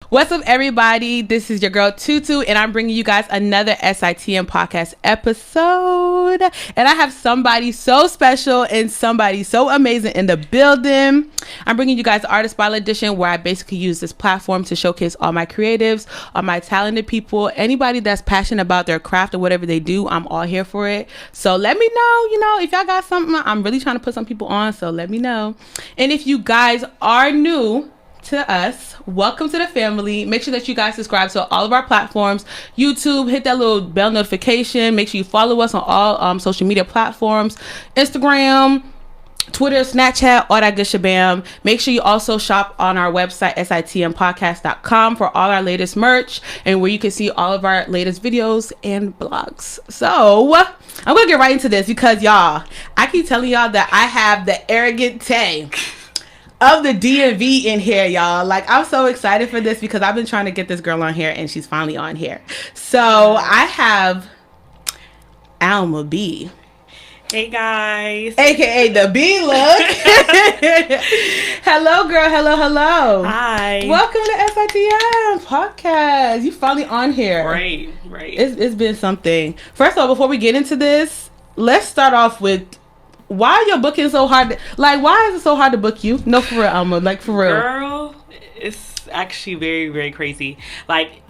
What's up, everybody? This is your girl Tutu, and I'm bringing you guys another SitM Podcast episode. And I have somebody so special and somebody so amazing in the building. I'm bringing you guys the Artist Spotlight Edition, where I basically use this platform to showcase all my creatives, all my talented people, anybody that's passionate about their craft or whatever they do. I'm all here for it. So let me know, if y'all got something. I'm really trying to put some people on, so let me know. And if you guys are new to us, welcome to the family. Make sure that you guys subscribe to all of our platforms. YouTube, hit that little bell notification. Make sure you follow us on all social media platforms, Instagram, Twitter, Snapchat, all that good shabam. Make sure you also shop on our website, SitMPodcast.com, for all our latest merch and where you can see all of our latest videos and blogs. So I'm gonna get right into this because y'all, I keep telling y'all that I have the arrogant Tay of the DMV in here, y'all. Like, I'm so excited for this because I've been trying to get this girl on here and she's finally on here. So I have Almah B. Hey guys, aka the B look. Hello, girl. Hello. Hi. Welcome to SitM Podcast. You finally on here. Right. It's been something. First of all, before we get into this, let's start off with why your booking so hard. Like, why is it so hard to book you? No, for real, Almah. Like, for real. Girl, it's actually very, very crazy. Like,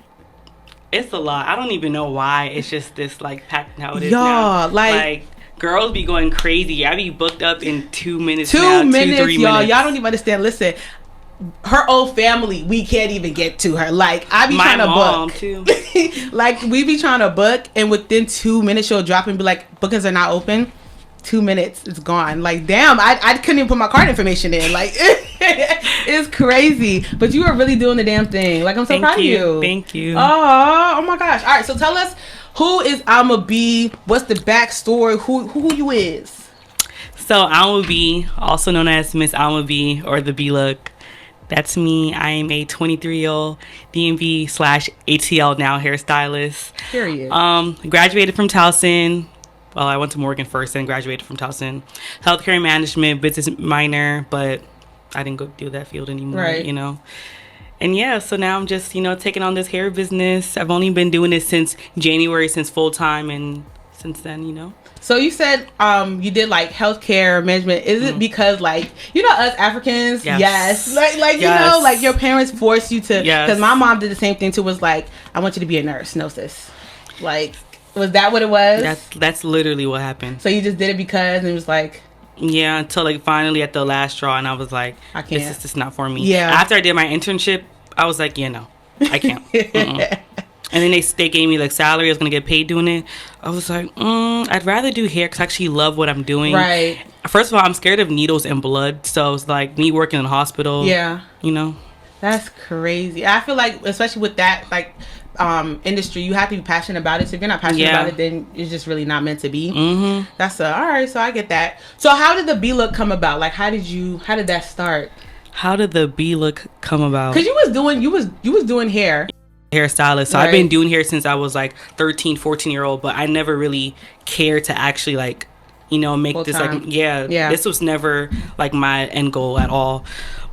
it's a lot. I don't even know why. It's just this like packed how it is now. Like girls be going crazy. I be booked up in 2 minutes. 3 minutes. Y'all don't even understand. Listen, her old family, we can't even get to her. Like, I be trying to book too. Like, we be trying to book, and within 2 minutes she'll drop and be like, bookings are not open. 2 minutes, it's gone. Like, damn, I couldn't even put my card information in. Like, it's crazy. But you are really doing the damn thing. Like, I'm so proud of you. Thank you. Oh my gosh. All right, so tell us, who is Almah B? What's the backstory? Who you is? So Almah B, also known as Miss Almah B or the B look. That's me. I am a 23-year-old DMV/ATL now hairstylist. Period. Graduated from Towson. Well, I went to Morgan first and graduated from Towson. Healthcare management, business minor, but I didn't go do that field anymore, right. And yeah, so now I'm just, taking on this hair business. I've only been doing this since January, since full time, and since then, So you said you did like healthcare management. Is it because like, us Africans? Yes. Like yes. Like your parents forced you to, yes. Because my mom did the same thing too, was like, I want you to be a nurse. No, sis. Like, was that what it was? That's literally what happened. So you just did it because and it was like, yeah, until like finally at the last straw, and I was like, I can't. This is just not for me. Yeah. After I did my internship, I was like, yeah, no, I can't. And then they gave me like salary. I was gonna get paid doing it. I was like, I'd rather do hair because I actually love what I'm doing. Right. First of all, I'm scared of needles and blood, so it's like me working in a hospital. Yeah. That's crazy. I feel like, especially with that like industry, you have to be passionate about it. So if you're not passionate about it, then it's just really not meant to be. That's all right. So I get that. So how did the B look come about? Like, how did that start? How did the B look come about? Because you was doing hair. Hairstylist. So right. I've been doing hair since I was like 13, 14-year-old, but I never really cared to actually like, make full this time. Like, yeah, this was never like my end goal at all.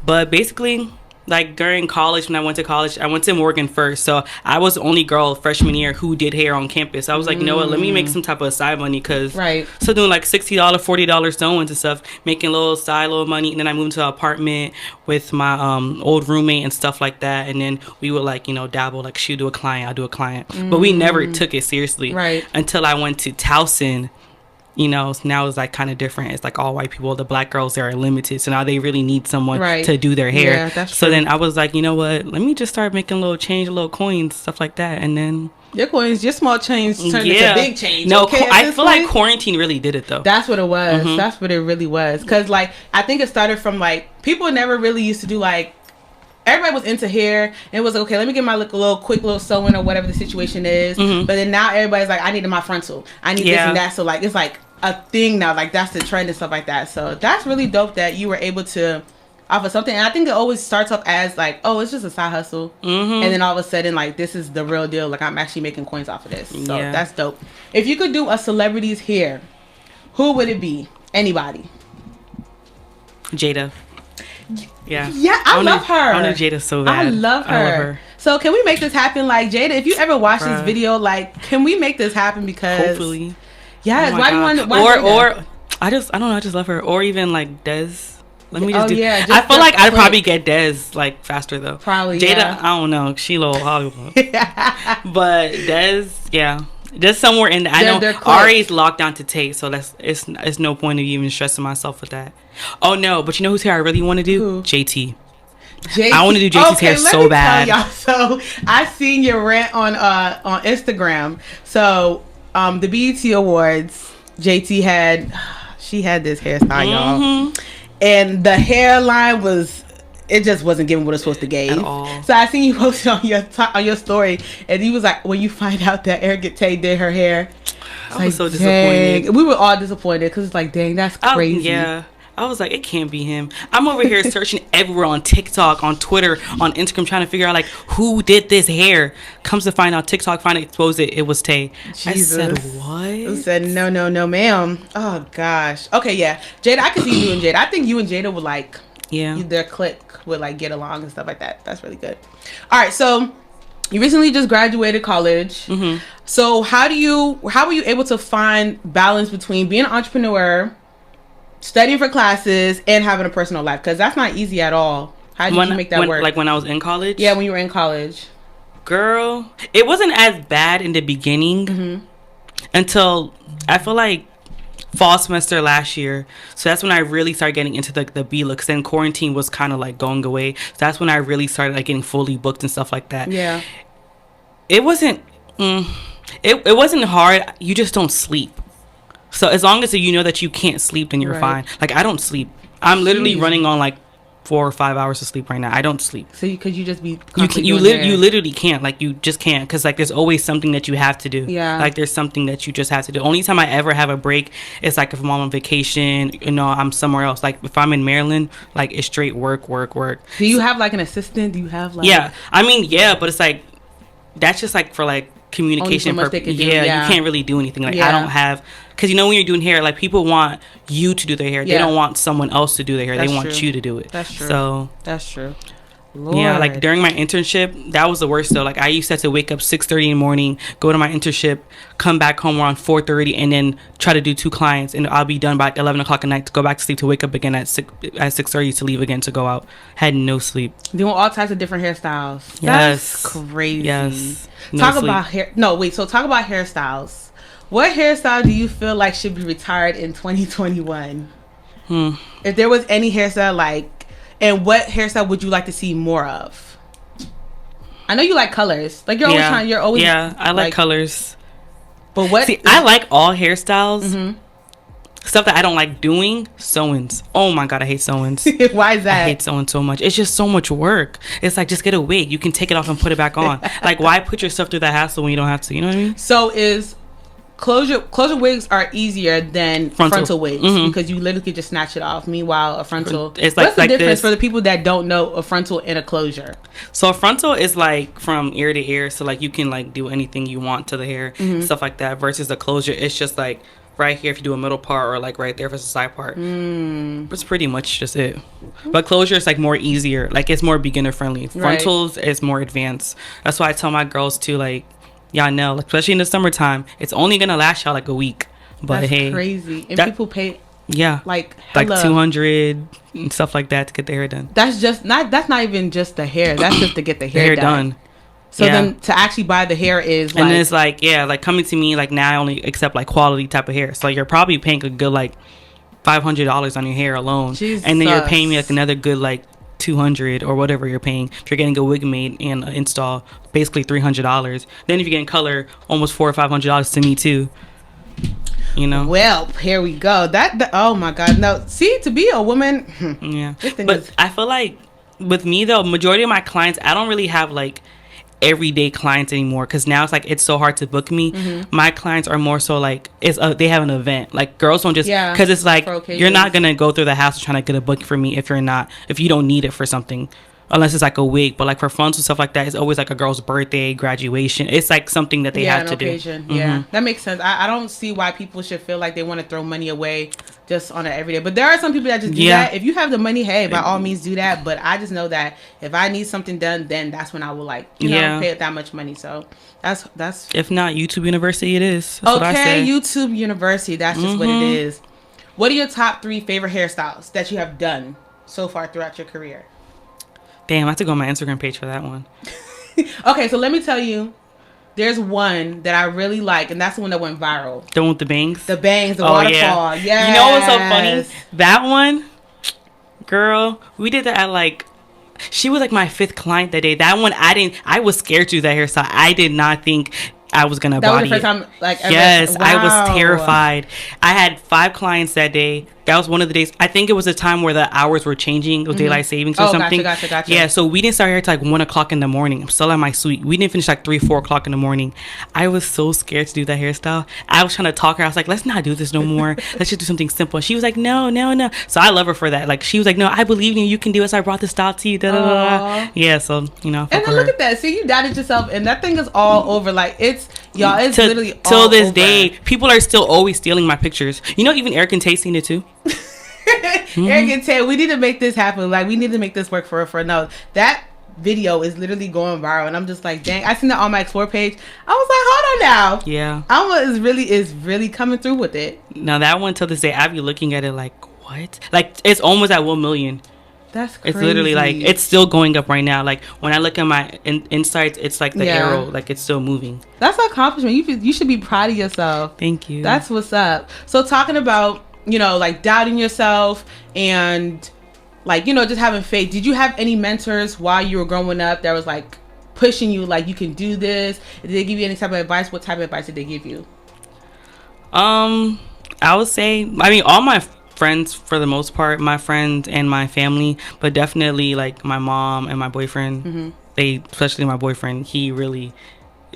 But basically, like during college, when I went to Morgan first. So I was the only girl freshman year who did hair on campus. I was like, you know what, let me make some type of side money, because so doing like $60, $40 sew-ins and stuff, making a little side little money. And then I moved to an apartment with my old roommate and stuff like that. And then we would like, dabble, like she'd do a client, I'll do a client. But we never took it seriously until I went to Towson. Now it's like kind of different. It's like all white people. The black girls there are limited, so now they really need someone to do their hair. Yeah, that's so true. Then I was like, you know what? Let me just start making a little change, a little coins, stuff like that, and then your coins, your small change turned into big change. No, I feel like quarantine really did it though. That's what it was. That's what it really was. Because like I think it started from like people never really used to do like. Everybody was into hair, and it was like, okay, let me get my little quick little sewing or whatever the situation is. But then now everybody's like, I needed my frontal. I need this and that. So like, it's like a thing now. Like that's the trend and stuff like that. So that's really dope that you were able to offer something. And I think it always starts off as like, oh, it's just a side hustle. And then all of a sudden, like, this is the real deal. Like, I'm actually making coins off of this. So that's dope. If you could do a celebrity's hair, who would it be? Anybody. Jada. Yeah. Yeah, I love her. I know Jada so bad. I love her. So can we make this happen? Like, Jada, if you ever watch this video, like, can we make this happen? Because hopefully, yes. Oh why do you want? Or I don't know. I just love her. Or even like Des. Let me just do. Yeah, I feel like I'd probably get Des like faster though. Probably. Jada, yeah. I don't know. She a little Hollywood. But Des, yeah. Just somewhere in there. I know Ari's locked down to Tay, so it's no point of even stressing myself with that. Oh no, but you know whose hair I really want to do? Who? JT. I want to do JT's hair so bad. Y'all. So I seen your rant on Instagram. So the BET Awards, JT had this hairstyle, y'all, and the hairline it just wasn't giving what it's supposed to give. At all. So I seen you posted on your story, and he was like, when you find out that Erica Tay did her hair, I was so disappointed. We were all disappointed because it's like, dang, that's crazy. Yeah. I was like, it can't be him. I'm over here searching everywhere on TikTok, on Twitter, on Instagram, trying to figure out like who did this hair. Comes to find out, TikTok finally exposed it. It was Tay. Jesus. I said, what? I said, no, ma'am. Oh gosh. Okay, yeah. Jada, I can see you and Jada. I think you and Jada would like, their clique would like get along and stuff like that. That's really good. All right, so you recently just graduated college. So how were you able to find balance between being an entrepreneur, studying for classes, and having a personal life? Because that's not easy at all. How did you make that work? Like when I was in college? Yeah, when you were in college. Girl, it wasn't as bad in the beginning until I feel like fall semester last year. So that's when I really started getting into the B looks. Then quarantine was kind of like going away. So that's when I really started like getting fully booked and stuff like that. Yeah. It wasn't it wasn't hard. You just don't sleep. So as long as you know that you can't sleep, then you're fine. Like I don't sleep. I'm literally running on like 4 or 5 hours of sleep right now. I don't sleep. So could you just be you literally can't. Like you just can't, because like there's always something that you have to do. Yeah. Like there's something that you just have to do. Only time I ever have a break is like if I'm on vacation, I'm somewhere else. Like if I'm in Maryland, like it's straight work. Do you have like an assistant? Do you have like but it's like that's just like for like communication purposes. You can't really do anything. Like I don't have, because when you're doing hair, like people want you to do their hair. They don't want someone else to do their hair. They want you to do it. That's true. So that's true. Lord. Yeah, like during my internship, that was the worst though. Like I used to have to wake up 6:30 in the morning, go to my internship, come back home around 4:30, and then try to do 2 clients, and I'll be done by 11 o'clock at night to go back to sleep, to wake up again at 6:30 to leave again to go out. Had no sleep. Doing all types of different hairstyles. Yes. That's crazy. Yes. Talk about hairstyles. What hairstyle do you feel like should be retired in 2021? If there was any hairstyle, like, and what hairstyle would you like to see more of? I know you like colors. Like you're always I like colors. But what? See, I like all hairstyles. Stuff that I don't like doing, sew-ins. Oh my god, I hate sew-ins. Why is that? I hate sewing so much. It's just so much work. It's like, just get a wig. You can take it off and put it back on. Like, why put yourself through that hassle when you don't have to? You know what I mean? So is closure wigs are easier than frontal wigs because you literally could just snatch it off. Meanwhile, a frontal, it's like, what's the difference for the people that don't know a frontal and a closure? So a frontal is like from ear to ear, so like you can like do anything you want to the hair, stuff like that. Versus the closure, it's just like right here if you do a middle part, or like right there if it's a side part. That's pretty much just it. But closure is like more easier, like it's more beginner friendly. Frontals is more advanced. That's why I tell my girls to, like, y'all know, especially in the summertime, it's only gonna last y'all like a week. But that's hey, crazy. And people pay like $200 and stuff like that to get their hair done. That's not even just the hair. That's just to get the hair done. So then to actually buy the hair is like, and then it's like, like coming to me, like now I only accept like quality type of hair. So you're probably paying a good like $500 on your hair alone. Jesus. And then you're paying me like another good like $200 or whatever you're paying. If you're getting a wig made and install, basically $300. Then if you're getting color, almost $400 or $500 to me too. Well, here we go. Oh my god, no. See, to be a woman, but I feel like with me though, majority of my clients, I don't really have like everyday clients anymore, because now it's so hard to book me. My clients are more so like they have an event. Like girls don't just, because it's like you're not gonna go through the hassle trying to get a book for me if you don't need it for something. unless it's like a wig, but like for functions and stuff like that, it's always like a girl's birthday, graduation. It's like something that they have to occasion. do. Yeah, that makes sense. I don't see why people should feel like they want to throw money away just on an everyday. But there are some people that just do that. If you have the money, hey, by all means do that. But I just know that if I need something done, then that's when I will pay it that much money. So that's if not YouTube University, it is. That's what I say. YouTube University. That's just what it is. What are your top 3 favorite hairstyles that you have done so far throughout your career? Damn, I have to go on my Instagram page for that one. Okay, so let me tell you. There's one that I really like, and that's the one that went viral. The one with the bangs? The bangs, the waterfall. Yeah. You know what's so funny? That one, girl, we did that at she was like my 5th client that day. That one, I was scared to do that hairstyle. I did not think I was gonna body it. That was the first time, ever? Yes, wow. I was terrified. I had 5 clients that day. That was one of the days. I think it was a time where the hours were changing with daylight savings or something. Gotcha. Yeah, so we didn't start here till 1 o'clock in the morning. I'm still at my suite. We didn't finish 3, 4 o'clock in the morning. I was so scared to do that hairstyle. I was trying to talk her. I was like, let's not do this no more. Let's just do something simple. She was like, no. So I love her for that. She was like, no, I believe in you. You can do it. So I brought this style to you. Da, da, da. Yeah, so, And then look at that. See, you doubted yourself, and that thing is all over. It's literally all till this over. day, people are still always stealing my pictures. Even Eric and Tay seen it too. Eric and Tay, we need to make this happen. We need to make this work for no. That video is literally going viral, and I'm just like, dang. I seen that on my Explore page. I was like, hold on now. Yeah, Almah is really coming through with it. Now that one till this day, I be looking at it like, what? It's almost at 1 million. That's crazy. It's literally it's still going up right now. When I look at my insights, it's like the arrow, it's still moving. That's an accomplishment. You should be proud of yourself. Thank you. That's what's up. So talking about doubting yourself and just having faith. Did you have any mentors while you were growing up that was pushing you you can do this? Did they give you any type of advice? What type of advice did they give you? I would say all my friends, for the most part, my friends and my family, but definitely my mom and my boyfriend. Especially my boyfriend, he really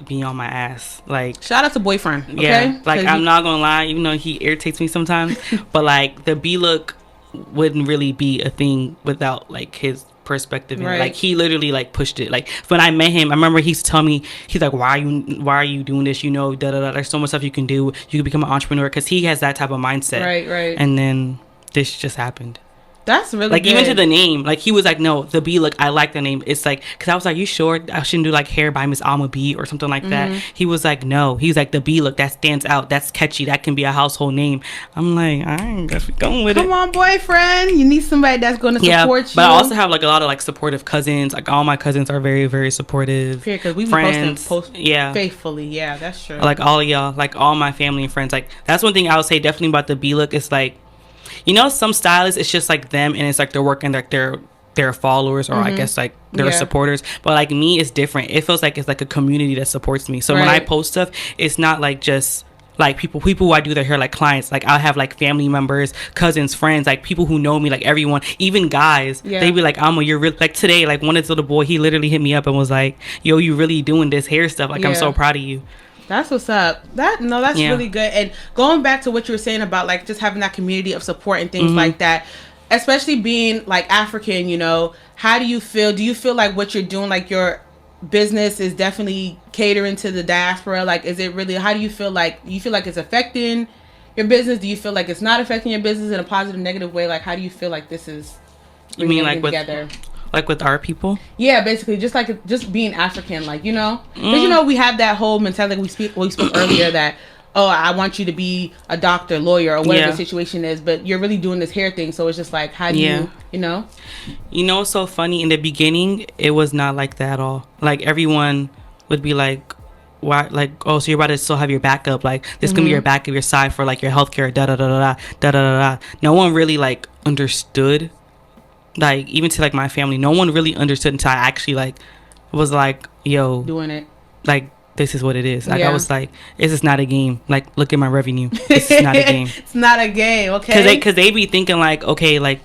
be on my ass. Shout out to boyfriend. Okay? Yeah, I'm not gonna lie, even though he irritates me sometimes, but the B look wouldn't really be a thing without his perspective. Right. And he literally pushed it. When I met him, I remember he used to tell me, he's like, why are you doing this? Da da da. There's so much stuff you can do. You can become an entrepreneur, because he has that type of mindset. Right. And then this just happened. That's really good. Even to the name, he was like, no, the B look, I like the name. It's because I was like, you sure I shouldn't do hair by Miss Almah B or something like that? He was like, no. He's like, the B look, that stands out, that's catchy, that can be a household name. I'm like, all right, guess we're going with it. Come on, boyfriend, you need somebody that's going to support you. But I also have a lot of supportive cousins. All my cousins are very, very supportive. Yeah, because we've been posting faithfully. Yeah, that's true. All of y'all, all my family and friends. That's one thing I would say definitely about the B look. It's some stylists, it's just them, and it's they're working their followers, or I guess their supporters. But me, it's different. It feels it's a community that supports me. So when I post stuff, it's not just people who I do their hair, clients. I'll have family members, cousins, friends, people who know me, everyone, even guys. They be like, Almah, you're really today. One of the little boy, he literally hit me up and was like, yo, you really doing this hair stuff. I'm so proud of you. That's what's up. That's really good. And going back to what you were saying about just having that community of support and things like that, especially being African, how do you feel? Do you feel what you're doing, your business is definitely catering to the diaspora? Is it really, how do you feel you feel it's affecting your business? Do you feel it's not affecting your business in a positive, negative way? How do you feel this is bringing everything together? With our people? Yeah, basically, just being African, because we have that whole mentality we spoke earlier that, I want you to be a doctor, lawyer, or whatever the situation is, but you're really doing this hair thing, so it's just how do you it's so funny, in the beginning it was not like that at all. Everyone would be why, so you're about to still have your backup, this gonna be your backup, your side for your healthcare, da da da da da da da. No one really understood. Even to my family, no one really understood until I actually was yo, doing it, this is what it is. I was like, this is not a game. Look at my revenue. This is not a game. It's not a game. Okay, because they be thinking okay,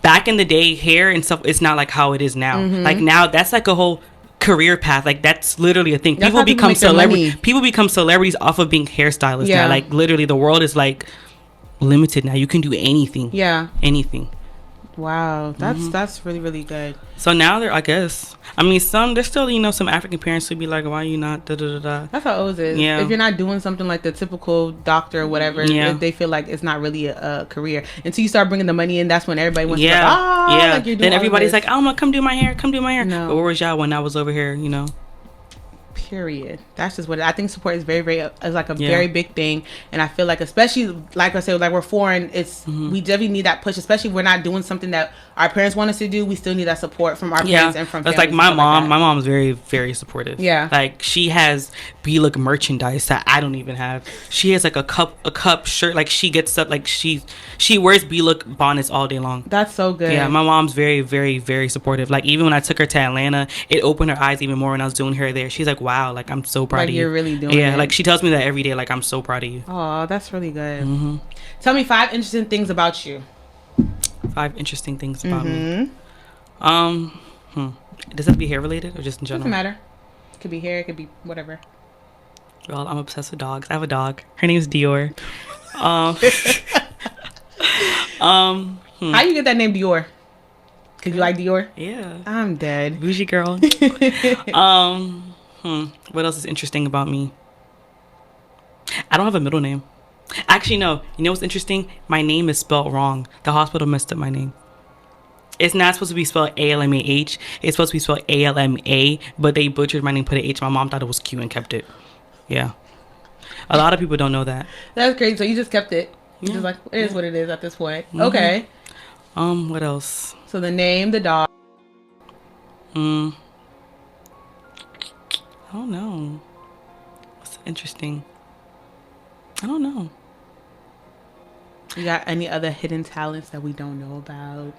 back in the day, hair and stuff, it's not how it is now. Now that's a whole career path. That's literally a thing. People become celebrities off of being hairstylists now. Literally the world is limited now. You can do anything. Yeah, anything. Wow, that's really, really good. So now there's still, some African parents who be like, why you not da-da-da-da? That's how it always is. Yeah. If you're not doing something like the typical doctor or whatever, they feel like it's not really a career. Until you start bringing the money in, that's when everybody wants to be like, like you're doing. Then everybody's like, Alma, come do my hair. No. But where was y'all when I was over here, Period. That's just what I think. Support is very, very very big thing, and I feel like, especially like I said, like we're foreign, we definitely need that push. Especially if we're not doing something that our parents want us to do, we still need that support from our parents and from. That's like my mom. Like my mom's very, very supportive. Yeah, like she has B-Look merchandise that I don't even have. She has like a cup shirt. Like she gets up, like she wears B-Look bonnets all day long. That's so good. Yeah, my mom's very, very, very supportive. Like even when I took her to Atlanta, it opened her eyes even more when I was doing her there. She's like, wow, like I'm so proud of you. You're really doing it. Yeah, like she tells me that every day, like I'm so proud of you. Oh, that's really good. Mm-hmm. Tell me 5 interesting things about you. 5 interesting things about me. Does that have to be hair related or just in general? Doesn't matter. It could be hair, it could be whatever. Well, I'm obsessed with dogs. I have a dog. Her name's Dior. How you get that name Dior? Cause you like Dior? Yeah. I'm dead. Bougie girl. What else is interesting about me? I don't have a middle name. Actually, no. You know what's interesting? My name is spelled wrong. The hospital messed up my name. It's not supposed to be spelled Almah. It's supposed to be spelled Alma, but they butchered my name, put an H. My mom thought it was Q and kept it. Yeah. A lot of people don't know that. That's crazy. So you just kept it. You just like, it is what it is at this point. Mm-hmm. Okay. What else? So the name, the dog. I don't know. What's interesting? I don't know. You got any other hidden talents that we don't know about?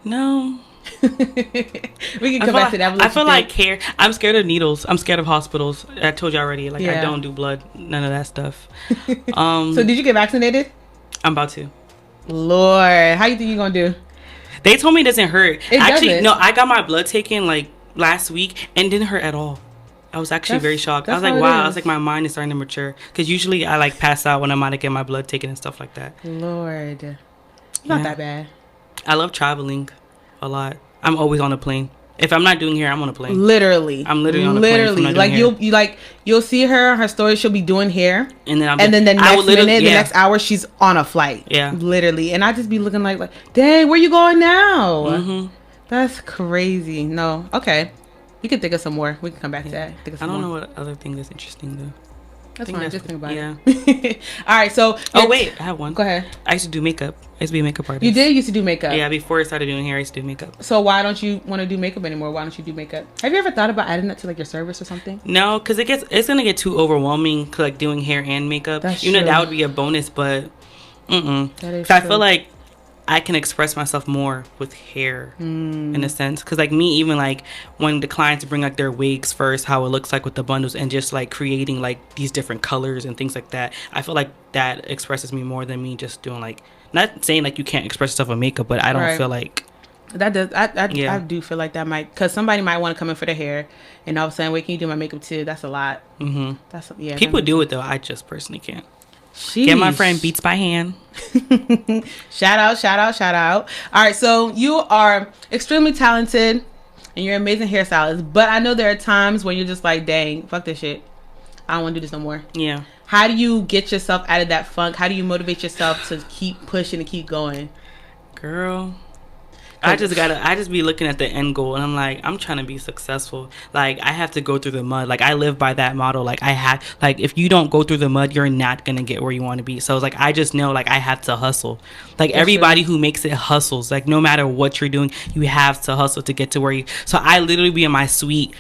No. We can come back to that. I feel like hair. I'm scared of needles. I'm scared of hospitals. I told you already. Like I don't do blood. None of that stuff. So did you get vaccinated? I'm about to. Lord, how you think you're gonna do? They told me it doesn't hurt. Actually, doesn't. No, I got my blood taken like last week and it didn't hurt at all. I was actually very shocked. I was like, wow. I was like, my mind is starting to mature. Because usually I like pass out when I'm out to get my blood taken and stuff like that. Lord. Not that bad. I love traveling a lot. I'm always on a plane. If I'm not doing hair, I'm on a plane. Literally. I'm literally on a plane. Like you'll see her story, she'll be doing hair. And then the next minute, the next hour, she's on a flight. Yeah. Literally. And I just be looking like, dang, where you going now? Mm-hmm. That's crazy. No. Okay. We can think of some more. We can come back to that. I don't know what other thing is interesting though. That's fine. Just think about it. All right. So. Oh wait, I have one. Go ahead. I used to do makeup. I used to be a makeup artist. You did used to do makeup. Yeah. Before I started doing hair, I used to do makeup. So why don't you want to do makeup anymore? Why don't you do makeup? Have you ever thought about adding that to like your service or something? No, because it's gonna get too overwhelming. Like doing hair and makeup. That's true. That would be a bonus, but That is true. I feel like I can express myself more with hair in a sense. Because like me, even like when the clients bring like their wigs first, how it looks like with the bundles and just like creating like these different colors and things like that. I feel like that expresses me more than me just doing like, not saying like you can't express yourself with makeup, but I don't feel like. That does. I do feel like that might, because somebody might want to come in for their hair and all of a sudden, wait, can you do my makeup too? That's a lot. Mm-hmm. People do it though. I just personally can't. Sheesh. Get my friend Beats by Hand. Shout out. All right, so you are extremely talented and you're an amazing hairstylist, but I know there are times when you're just like, dang, fuck this shit. I don't want to do this no more. Yeah. How do you get yourself out of that funk? How do you motivate yourself to keep pushing and keep going? Girl, I just be looking at the end goal and I'm like, I'm trying to be successful. Like I have to go through the mud. Like I live by that motto. Like if you don't go through the mud, you're not gonna get where you want to be. So it's like I just know like I have to hustle. Like everybody who makes it hustles. Like no matter what you're doing, you have to hustle to get to where you. So I literally be in my suite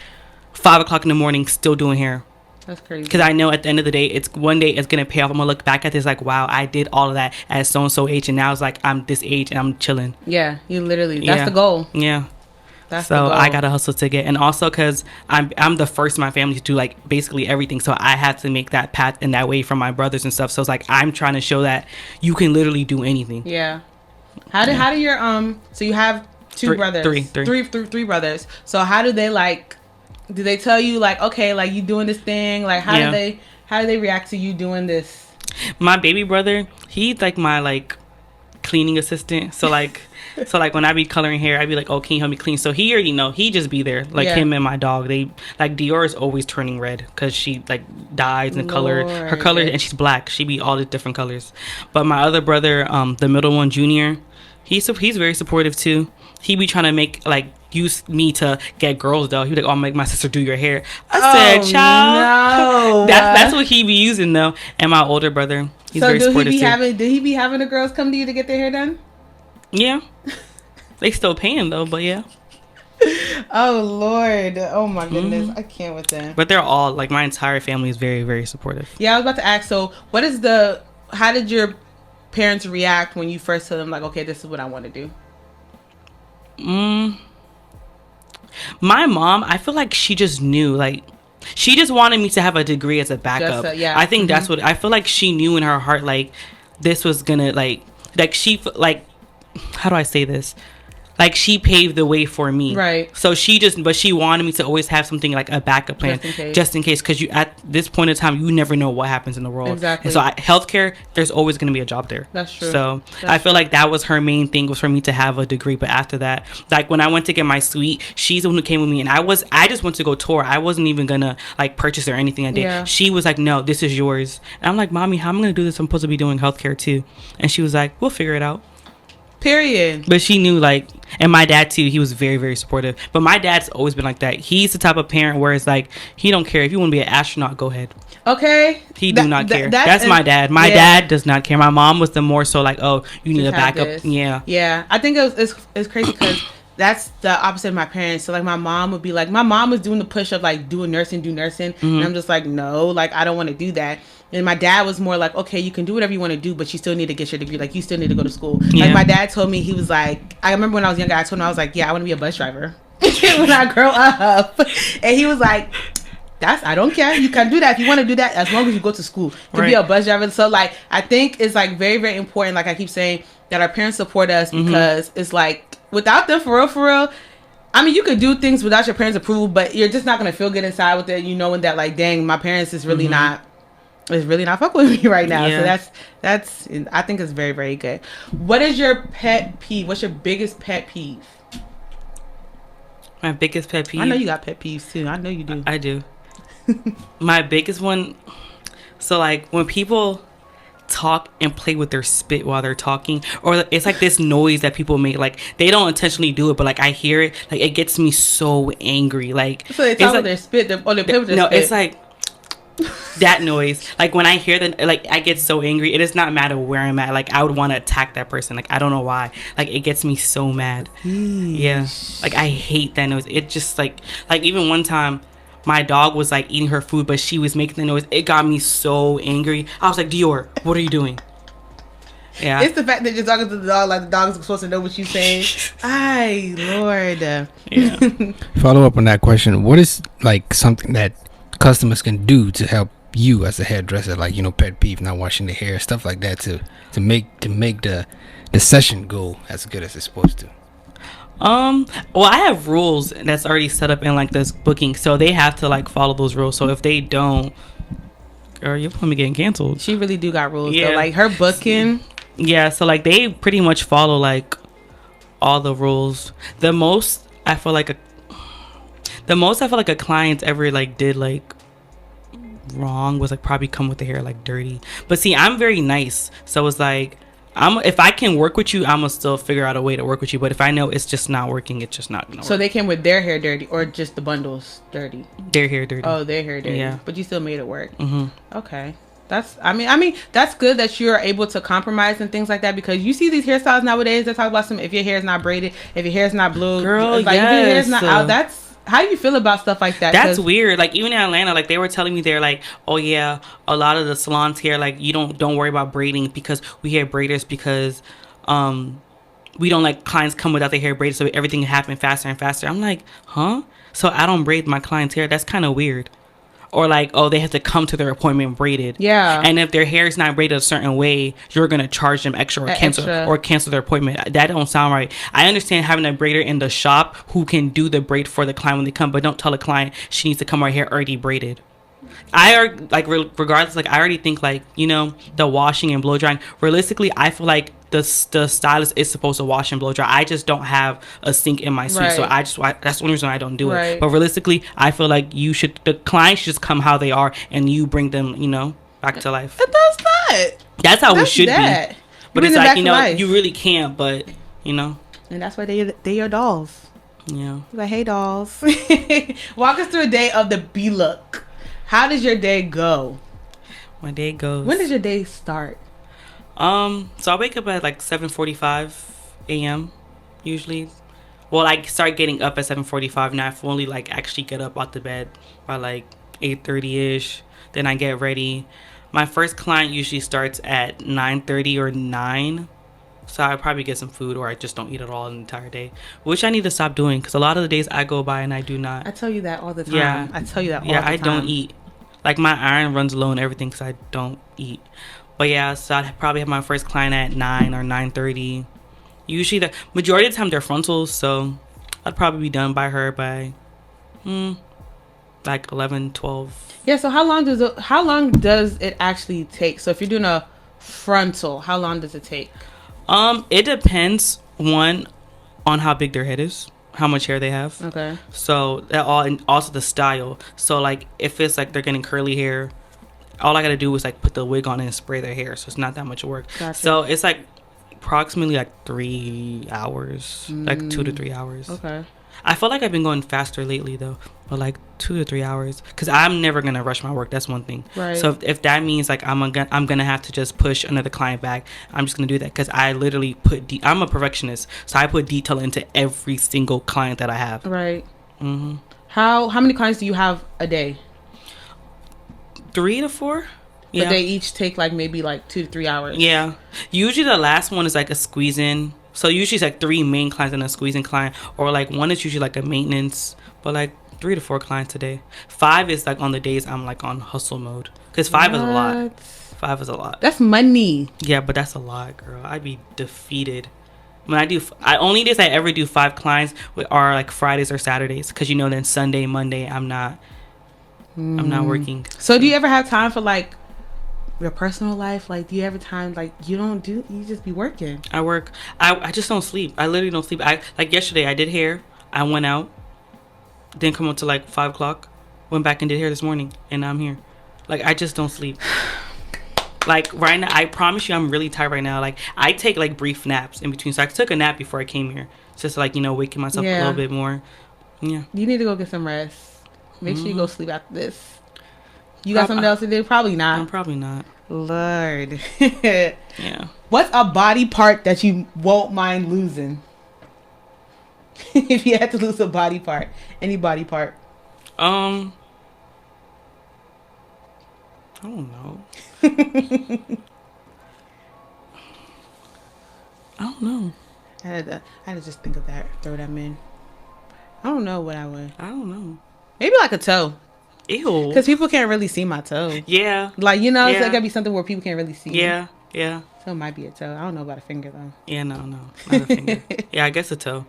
5 o'clock in the morning still doing hair. That's crazy. Because I know at the end of the day, one day it's gonna pay off. I'm gonna look back at this like, wow, I did all of that at so and so age, and now it's like I'm this age and I'm chilling. Yeah, you literally. That's the goal. Yeah. That's the goal. I gotta hustle to get, and also because I'm the first in my family to do like basically everything, so I have to make that path in that way from my brothers and stuff. So it's like I'm trying to show that you can literally do anything. Yeah. How do your so you have two brothers? Three brothers. So how do they like? Do they tell you like, okay, like you doing this thing? Like how do they react to you doing this? My baby brother, he's like my like cleaning assistant. So like when I be coloring hair, I be like, oh, can you help me clean? So he already know. He just be there. Like him and my dog. They like Dior is always turning red because she like dyes and color her color, and she's black. She be all the different colors. But my other brother, the middle one, Junior, he's very supportive too. He be trying to make like use me to get girls though. He be like, oh, I'll make my sister do your hair. I said, child, no. That's what he be using though. And my older brother, he's very supportive too. Did he be having the girls come to you to get their hair done? Yeah. They still paying though, but yeah. Oh Lord. Oh my goodness. I can't with that. But they're all like, my entire family is very, very supportive. Yeah, I was about to ask, so how did your parents react when you first told them like, okay, this is what I want to do? My mom, I feel like she just knew, like she just wanted me to have a degree as a backup. I think that's what I feel like. She knew in her heart like this was gonna like she like, how do I say this? Like she paved the way for me, right? So she wanted me to always have something like a backup plan, just in case, because you at this point in time you never know what happens in the world. Exactly. And so healthcare, there's always going to be a job there. That's true. So I feel like that was her main thing, was for me to have a degree. But after that, like when I went to get my suite, she's the one who came with me, and I just went to go tour. I wasn't even gonna like purchase or anything. I did. Yeah. She was like, no, this is yours. And I'm like, mommy, how am I gonna do this? I'm supposed to be doing healthcare too. And she was like, we'll figure it out. Period. But she knew, like, and my dad too, he was very, very supportive. But my dad's always been like that. He's the type of parent where it's like, he don't care if you want to be an astronaut, go ahead. Okay. He do not care. That's my dad. My dad does not care. My mom was the more so like, oh, you need a backup. This. Yeah. I think it's crazy because that's the opposite of my parents. So like my mom would be like, my mom was doing the push of like do nursing. And I'm just like, no, like I don't want to do that. And my dad was more like, okay, you can do whatever you want to do, but you still need to get your degree. Like, you still need to go to school. Yeah. Like, my dad told me, he was like, I remember when I was younger, I told him, I was like, yeah, I want to be a bus driver when I grow up. And he was like, I don't care. You can do that if you want to do that, as long as you go to school to be a bus driver. So, like, I think it's, like, very, very important, like I keep saying, that our parents support us because it's, like, without them, for real, I mean, you could do things without your parents' approval, but you're just not going to feel good inside with it, you knowing that, like, dang, my parents is really not fucking with me right now. Yeah. So that's I think it's very, very good. What is your pet peeve? What's your biggest pet peeve? My biggest pet peeve? I know you got pet peeves too. I know you do. I do. My biggest one, so like when people talk and play with their spit while they're talking, or it's like this noise that people make, like they don't intentionally do it, but like I hear it, like it gets me so angry. Like, so they talk with their spit, they play with their spit. No, it's like that noise. Like when I hear that, like I get so angry. It does not matter where I'm at. Like I would want to attack that person. Like I don't know why. Like it gets me so mad. Yeah. Like I hate that noise. It just like even one time my dog was like eating her food, but she was making the noise. It got me so angry. I was like, Dior, what are you doing? Yeah. It's the fact that you're talking to the dog like the dog is supposed to know what you're saying. Ay, Lord. Yeah. Follow up on that question. What is like something that customers can do to help you as a hairdresser, like, you know, pet peeve, not washing the hair, stuff like that, to make the session go as good as it's supposed to? Well, I have rules that's already set up in like this booking, so they have to like follow those rules. So if they don't, girl, you're probably getting canceled. She really do got rules. Yeah, though. Like her booking. Yeah, so like they pretty much follow like all the rules. The most I feel like a client ever like did like wrong was like probably come with the hair like dirty. But see, I'm very nice, so it's like if I can work with you, I'm gonna still figure out a way to work with you. But if I know it's just not working, it's just not gonna work. So they came with their hair dirty, or just the bundles dirty? Their hair dirty. Oh, their hair dirty. Yeah, but you still made it work. Okay. I mean, that's good that you're able to compromise and things like that, because you see these hairstyles nowadays that talk about if your hair is not braided, if your hair is not blue, girl, like if your hair is not out. That's how do you feel about stuff like that? That's weird. Like even in Atlanta, like they were telling me, they're like, oh yeah, a lot of the salons here, like you don't worry about braiding, because we have braiders, because we don't like clients come without their hair braided, so everything happen faster and faster. I'm like, huh? So I don't braid my clients' hair? That's kind of weird. Or like, oh, they have to come to their appointment braided. Yeah. And if their hair is not braided a certain way, you're gonna charge them extra or cancel their appointment. That don't sound right. I understand having a braider in the shop who can do the braid for the client when they come, but don't tell the client she needs to come her hair already braided. Regardless, like I already think like, you know, the washing and blow drying, realistically I feel like the stylist is supposed to wash and blow dry. I just don't have a sink in my suite, so that's the only reason I don't do it. But realistically, I feel like the client should just come how they are, and you bring them, you know, back to life. It does not. That's how it should be. But it's like, you know, you really can't. But you know, and that's why they your dolls. Yeah. Like, hey dolls, walk us through a day of the B look. How does your day go? My day goes. When does your day start? So I wake up at like 7:45 a.m. usually. Well, I start getting up at 7:45, and I fully like actually get up out the bed by like 8:30ish. Then I get ready. My first client usually starts at 9:30 or 9. So I probably get some food, or I just don't eat at all the entire day, which I need to stop doing because a lot of the days I go by and I do not. I tell you that all the time. Yeah. I tell you that all the time. Yeah, I don't eat. Like my iron runs low and everything because I don't eat. But yeah, so I'd probably have my first client at 9 or 9:30. Usually the majority of the time they're frontals, so I'd probably be done by her by like 11, 12. Yeah, so how long does it actually take? So if you're doing a frontal, how long does it take? It depends, one, on how big their head is, how much hair they have. Okay. So that all, and also the style. So like if it's like they're getting curly hair, all I gotta do is like put the wig on and spray their hair, so it's not that much work. Gotcha. So it's like approximately like 3 hours, like 2 to 3 hours. Okay. I feel like I've been going faster lately though, but like 2 to 3 hours, because I'm never gonna rush my work. That's one thing. Right. So if that means like I'm gonna have to just push another client back, I'm just gonna do that because I literally I'm a perfectionist, so I put detail into every single client that I have. Right. Mm-hmm. How many clients do you have a day? 3 to 4. Yeah. But they each take like maybe like 2 to 3 hours. Yeah. Usually the last one is like a squeeze in. So usually it's like 3 main clients and a squeeze in client, or like one is usually like a maintenance, but like 3 to 4 clients a day. 5 is like on the days I'm like on hustle mode, because 5 is a lot. 5 is a lot. That's money. Yeah, but that's a lot, girl. I'd be defeated. When only days I ever do 5 clients are like Fridays or Saturdays, because you know then Sunday, Monday I'm not working. So do you ever have time for like your personal life? Like, do you ever time like you just be working? I work. I just don't sleep. I literally don't sleep. Like yesterday I did hair. I went out, didn't come up till like 5 o'clock, went back and did hair this morning, and now I'm here. Like, I just don't sleep. Like right now, I promise you I'm really tired right now. Like I take like brief naps in between. So I took a nap before I came here, just like, you know, waking myself a little bit more. Yeah. You need to go get some rest. Make sure you go sleep after this. You got something else to do? Probably not. I'm probably not. Lord. Yeah. What's a body part that you won't mind losing? If you had to lose a body part, any body part. I don't know. I don't know. I had to just think of that. Throw that in. I don't know what I would. I don't know. Maybe like a toe. Ew. Because people can't really see my toe. Yeah. Like, you know, it's like gotta be something where people can't really see. Yeah. Yeah. So it might be a toe. I don't know about a finger though. Yeah, no. Not a finger. Yeah, I guess a toe.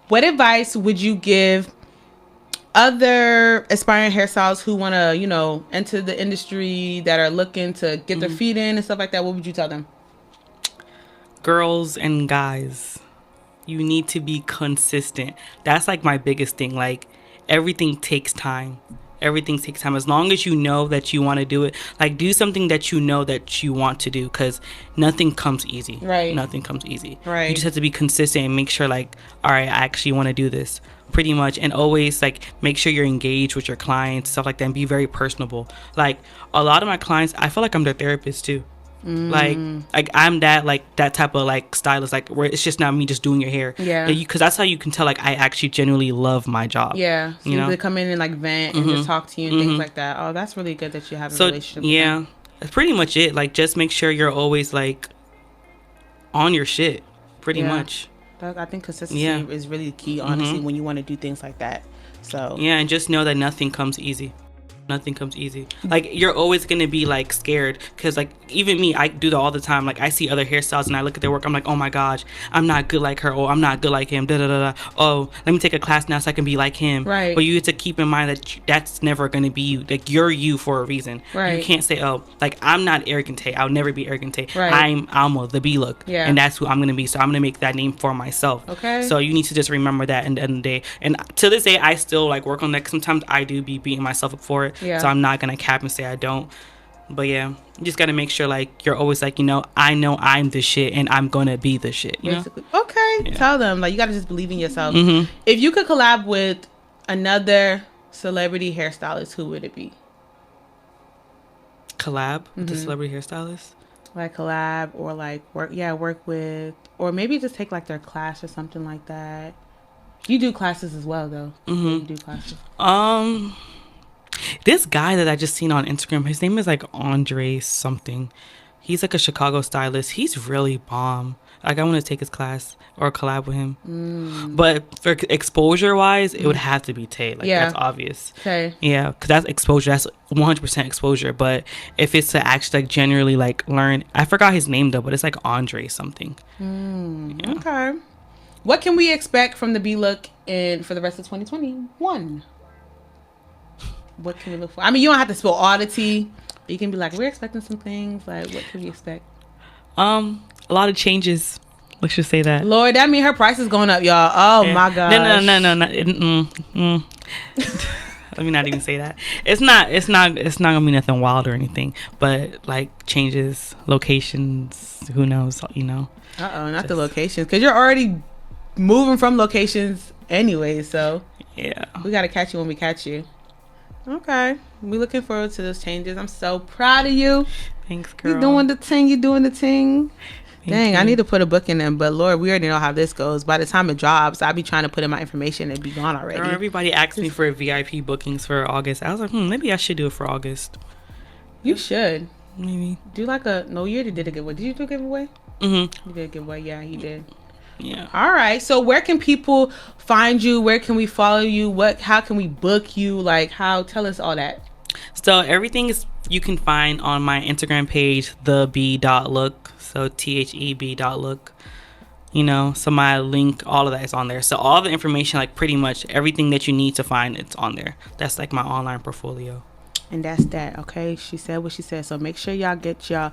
What advice would you give other aspiring hairstylists who want to, you know, enter the industry, that are looking to get their feet in and stuff like that? What would you tell them? Girls and guys, you need to be consistent. That's like my biggest thing. Like, everything takes time. Everything takes time. As long as you know that you want to do it, like, do something that you know that you want to do, because nothing comes easy. Right. Nothing comes easy. Right. You just have to be consistent and make sure, like, all right, I actually want to do this, pretty much. And always, like, make sure you're engaged with your clients, stuff like that, and be very personable. Like, a lot of my clients, I feel like I'm their therapist too. Like I'm that type of like stylist, like, where it's just not me just doing your hair. Yeah. Because that's how you can tell, like, I actually genuinely love my job. Yeah. So you know, they come in and like vent and just talk to you and things like that. Oh, that's really good that you have a relationship with them. That's pretty much it. Like, just make sure you're always like on your shit, pretty much. I think consistency is really key, honestly, when you want to do things like that. So yeah, and just know that nothing comes easy. Nothing comes easy. Like, you're always going to be like scared, because like even me, I do that all the time. Like, I see other hairstylists and I look at their work, I'm like, oh my gosh, I'm not good like her, or I'm not good like him, da da da da. Oh, let me take a class now so I can be like him. Right. But you have to keep in mind that that's never going to be you. Like, you're you for a reason. Right. You can't say, oh, like, I'm not arrogant. I'll never be arrogant. Right. I'm Almah the B look. Yeah. And that's who I'm going to be. So I'm going to make that name for myself. Okay. So you need to just remember that in the end of the day. And to this day, I still like work on that. Sometimes I do be beating myself up for it. Yeah. So I'm not going to cap and say I don't. But yeah, you just got to make sure like you're always like, I know I'm the shit and I'm going to be the shit. Basically. Okay. Yeah. Tell them, like, you got to just believe in yourself. Mm-hmm. If you could collab with another celebrity hairstylist, who would it be? Collab with the celebrity hairstylist? Like collab or like work with, or maybe just take like their class or something like that. You do classes as well though. Mm-hmm. You do classes. This guy that I just seen on Instagram, his name is like Andre something. He's like a Chicago stylist. He's really bomb. Like, I want to take his class or collab with him. But for exposure wise, it would have to be Tay. Like, that's obvious. Okay. Yeah, because that's exposure. That's 100% exposure. But if it's to actually like generally like learn, I forgot his name though, but it's like Andre something. Yeah. Okay. What can we expect from the B look for the rest of 2021? What can we look for? I mean, you don't have to spill all the tea. You can be like, we're expecting some things. Like, what can we expect? A lot of changes. Let's just say that. Lord, that mean her price is going up, y'all. Oh my god. No. Let me not even say that. It's not gonna be nothing wild or anything. But like changes, locations, who knows? Not the locations, because you're already moving from locations anyway. So yeah, we gotta catch you when we catch you. Okay, we looking forward to those changes. I'm so proud of you. Thanks, girl. You doing the thing. Dang, I need to put a book in them, but Lord, we already know how this goes. By the time it drops, I'll be trying to put in my information and be gone already. Girl, everybody asked me for VIP bookings for August. I was like, maybe I should do it for August. You should. Maybe. Do like you already did a giveaway. Did you do a giveaway? Mm-hmm. You did a giveaway. Yeah, you did. Yeah. All right. So where can people find you? Where can we follow you? How can we book you? Like, tell us all that. So everything you can find on my Instagram page, theb.look. So theb.look. So my link, all of that is on there. So all the information, like pretty much everything that you need to find, it's on there. That's like my online portfolio. And that's that. Okay. She said what she said. So make sure y'all get your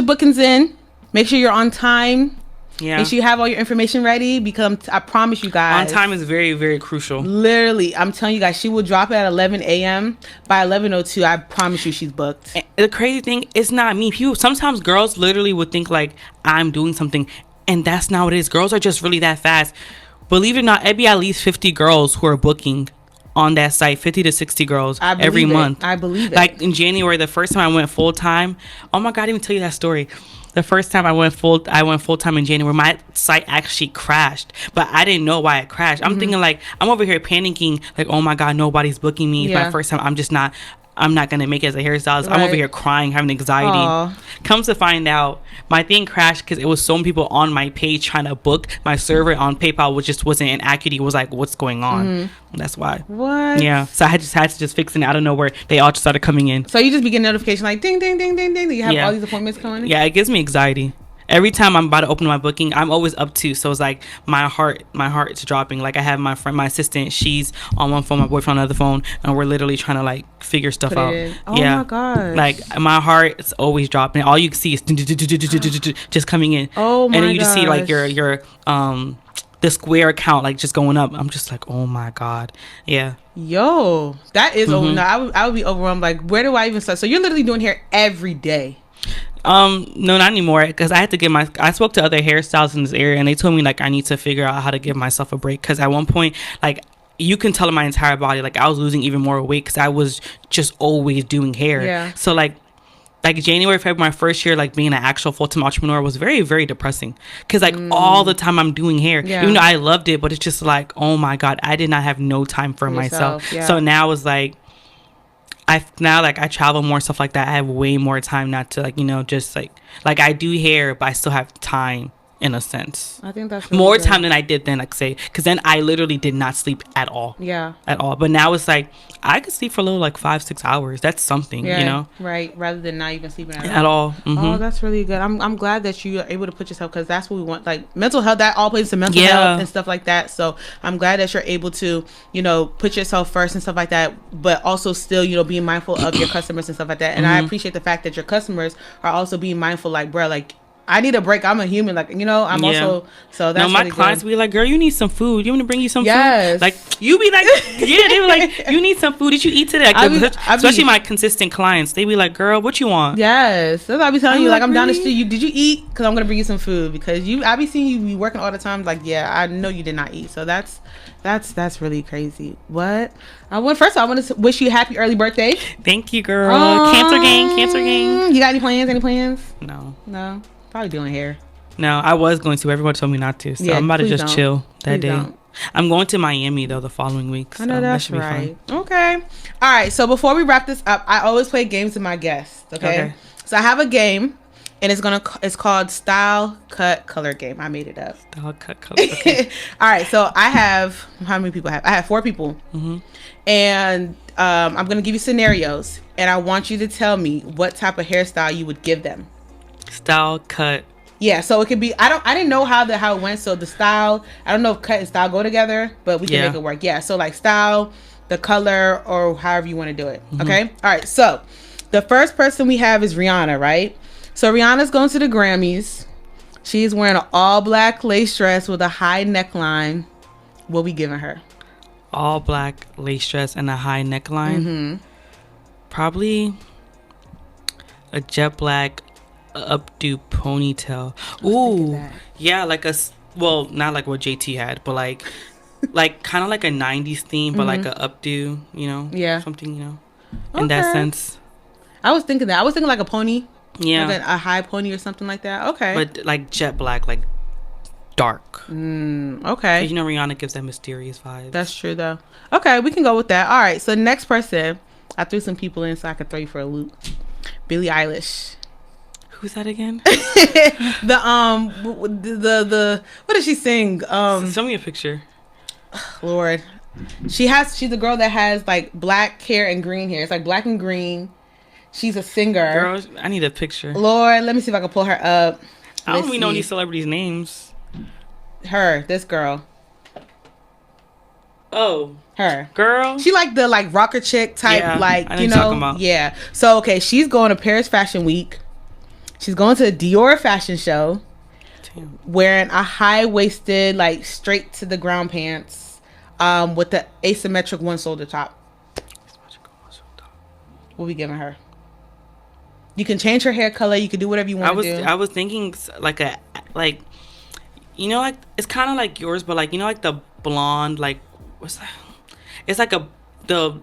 bookings in. Make sure you're on time. Yeah. Make sure you have all your information ready, because I promise you guys, on time is very, very crucial. Literally, I'm telling you guys, she will drop it at 11 a.m. By 11:02, I promise you she's booked. And the crazy thing, it's not me. Sometimes girls literally would think like I'm doing something, and that's not what it is. Girls are just really that fast. Believe it or not, it'd be at least 50 girls who are booking on that site, 50 to 60 girls every month. I believe it. Like in January, the first time I went full time. Oh my God, I didn't even tell you that story. The first time I went full time in January, my site actually crashed, but I didn't know why it crashed. I'm thinking like, I'm over here panicking, like, oh my God, nobody's booking me. It's my first time. I'm not going to make it as a hairstylist. Right. I'm over here crying, having anxiety. Aww. Comes to find out, my thing crashed because it was so many people on my page trying to book. My server on PayPal wasn't inaccurate. It was like, what's going on? That's why. What? Yeah. So I had to fix it out of nowhere. They all just started coming in. So you just be getting notification like ding, ding, ding, ding, ding. You have all these appointments coming in? Yeah, it gives me anxiety. Every time I'm about to open my booking, I'm always up to. So it's like my heart is dropping. Like I have my friend, my assistant, she's on one phone, my boyfriend on another phone, and we're literally trying to like figure stuff out. Oh my gosh. Like my heart is always dropping. All you can see is just coming in. Oh my gosh. And then you just see like your the square count like just going up. I'm just like, oh my God. Yeah. Yo, that is over. No, I would be overwhelmed. Like, where do I even start? So you're literally doing hair every day. No, not anymore, because I had to I spoke to other hairstylists in this area, and they told me like I need to figure out how to give myself a break, because at one point, like, you can tell in my entire body, like I was losing even more weight because I was just always doing hair. Yeah. So like January, February, my first year, like being an actual full-time entrepreneur was very, very depressing, because like all the time I'm doing hair, even though I loved it, but it's just like, oh my God, I did not have no time for myself. Yeah. So now it's like, I travel more, stuff like that. I have way more time not to just like I do hair, but I still have time in a sense. I think that's really more good. time than I did then, like say, because then I literally did not sleep at all. Yeah. At all. But now it's like I could sleep for a little, like 5-6 hours. That's something, you know. Right. Rather than not even sleeping at all. Mm-hmm. Oh, that's really good. I'm glad that you are able to put yourself, because that's what we want. Like mental health, that all plays to mental health and stuff like that. So I'm glad that you're able to, you know, put yourself first and stuff like that, but also still, you know, being mindful of your customers and stuff like that. And I appreciate the fact that your customers are also being mindful. Like, bro, like, I need a break. I'm a human. Like, you know, I'm also, so that's my really clients good. be like, girl, you need some food. You want me to bring you some food? Like, you be like, yeah, they were like, you need some food. Did you eat today? Like, especially my consistent clients. They be like, girl, what you want? Yes. That's what I be telling you. Like, I'm down the street. Did you eat? Because I'm going to bring you some food. Because I be seeing you be working all the time. Like, yeah, I know you did not eat. So that's really crazy. What? First of all, I want to wish you a happy early birthday. Thank you, girl. Cancer gang. You got any plans? No. Probably doing hair. No, I was going to. Everyone told me not to. So I'm about to just chill that day. Don't. I'm going to Miami, though, the following week. So I know that's that should right. Be fun. Okay. All right. So before we wrap this up, I always play games with my guests. Okay. So I have a game, and it's called Style Cut Color Game. I made it up. Style Cut Color. Okay. All right. So I have, how many people I have? I have 4 people. Mm-hmm. And I'm going to give you scenarios, and I want you to tell me what type of hairstyle you would give them. Style, cut. Yeah, so it could be. I didn't know how it went. So the style, I don't know if cut and style go together, but we can make it work. Yeah, so like style, the color, or however you want to do it. Mm-hmm. Okay. All right. So the first person we have is Rihanna, right? So Rihanna's going to the Grammys. She's wearing an all black lace dress with a high neckline. What we giving her? All black lace dress and a high neckline. Mm-hmm. Probably a jet black updo ponytail. Ooh, yeah, like not like what JT had, but like kind of like a 90s theme, but like a updo, you know, something, you know, in that sense. I was thinking that. I was thinking like a pony, like a high pony or something like that. Okay, but like jet black, like dark. Okay, you know, Rihanna gives that mysterious vibe. That's true, though. Okay, we can go with that. All right, so next person, I threw some people in so I could throw you for a loop. Billie Eilish. Who's that again? the what does she sing? Show me a picture. Lord, she's the girl that has like black hair and green hair. It's like black and green. She's a singer. Girl, I need a picture. Lord, let me see if I can pull her up. I don't even know these celebrities' names. This girl. Oh, her girl. She like the rocker chick type, you know. Yeah. So okay, she's going to Paris Fashion Week. She's going to the Dior fashion show. Damn. Wearing a high-waisted, like straight to the ground pants, with the asymmetric one shoulder top. What we giving her? You can change her hair color. You can do whatever you want to do. I was thinking like you know, like it's kind of like yours, but like, you know, like the blonde, like what's that? It's like the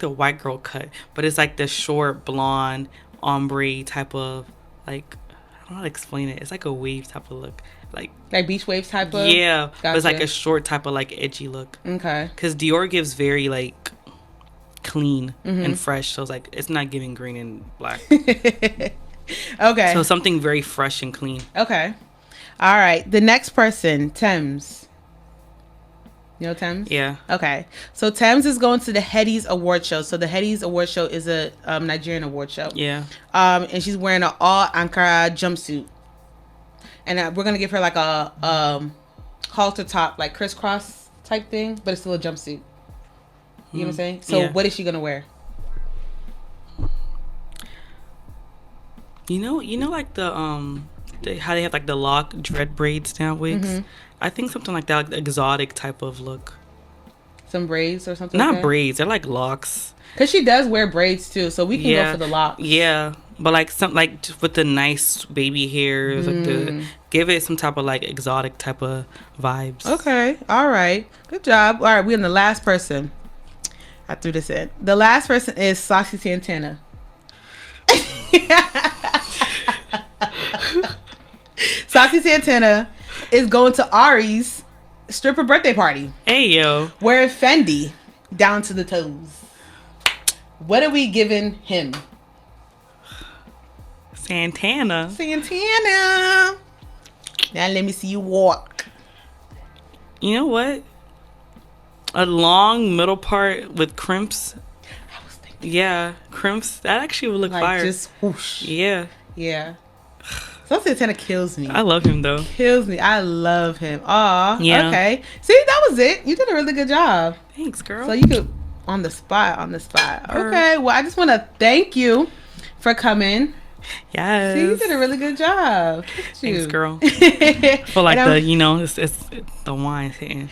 white girl cut, but it's like the short blonde ombre type of, like, I don't know how to explain it. It's like a wave type of look, like beach waves type of. Yeah, gotcha. But it's like a short type of like edgy look. Okay. Because Dior gives very like clean and fresh, so it's like it's not giving green and black. Okay. So something very fresh and clean. Okay. All right. The next person, Thames. You know Thames? Yeah. Okay. So Thames is going to the Headies Award Show. So the Headies Award Show is a Nigerian award show. Yeah. And she's wearing an all Ankara jumpsuit. And we're going to give her like a halter top, like crisscross type thing, but it's still a jumpsuit. You know what I'm saying? So what is she going to wear? You know like the how they have like the lock dread braids now wigs. I think something like that, like the exotic type of look. Some braids or something. Not like braids, they're like locks. Cause she does wear braids too, so we can go for the locks. Yeah, but like some like with the nice baby hairs, like give it some type of like exotic type of vibes. Okay, all right, good job. All right, we're in the last person. I threw this in. The last person is Saucy Santana. Saucy Santana is going to Ari's stripper birthday party. Hey, yo. Wearing Fendi down to the toes. What are we giving him? Santana. Now let me see you walk. You know what? A long middle part with crimps. I was thinking. Yeah, crimps. That actually would look like fire. Just whoosh. Yeah. Yeah. Sunset Santana kills me. I love him though. Kills me. I love him. Aw. Yeah. Okay. See, that was it. You did a really good job. Thanks, girl. So you could on the spot. Okay. Well, I just want to thank you for coming. Yes. See, you did a really good job. Thanks, girl. I feel like it's the wine's hitting.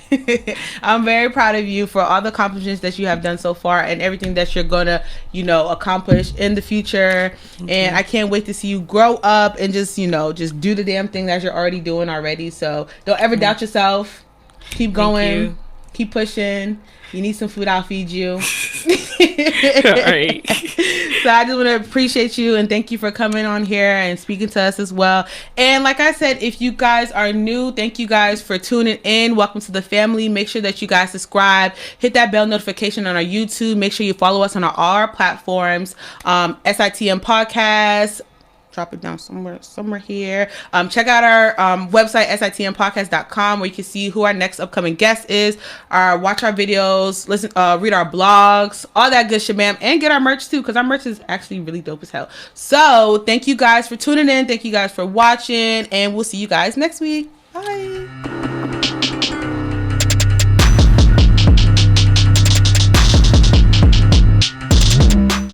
I'm very proud of you for all the accomplishments that you have done so far and everything that you're gonna, accomplish in the future. And I can't wait to see you grow up and just do the damn thing that you're already doing already. So don't ever doubt yourself. Keep going. Keep pushing. You need some food, I'll feed you. All right. So I just want to appreciate you and thank you for coming on here and speaking to us as well. And like I said, if you guys are new, thank you guys for tuning in. Welcome to the family. Make sure that you guys subscribe. Hit that bell notification on our YouTube. Make sure you follow us on all our platforms. SitM Podcast. Drop it down somewhere here. Check out our website, SitMpodcast.com, where you can see who our next upcoming guest is. Watch our videos, listen, read our blogs, all that good shit, ma'am. And get our merch too, because our merch is actually really dope as hell. So thank you guys for tuning in. Thank you guys for watching. And we'll see you guys next week.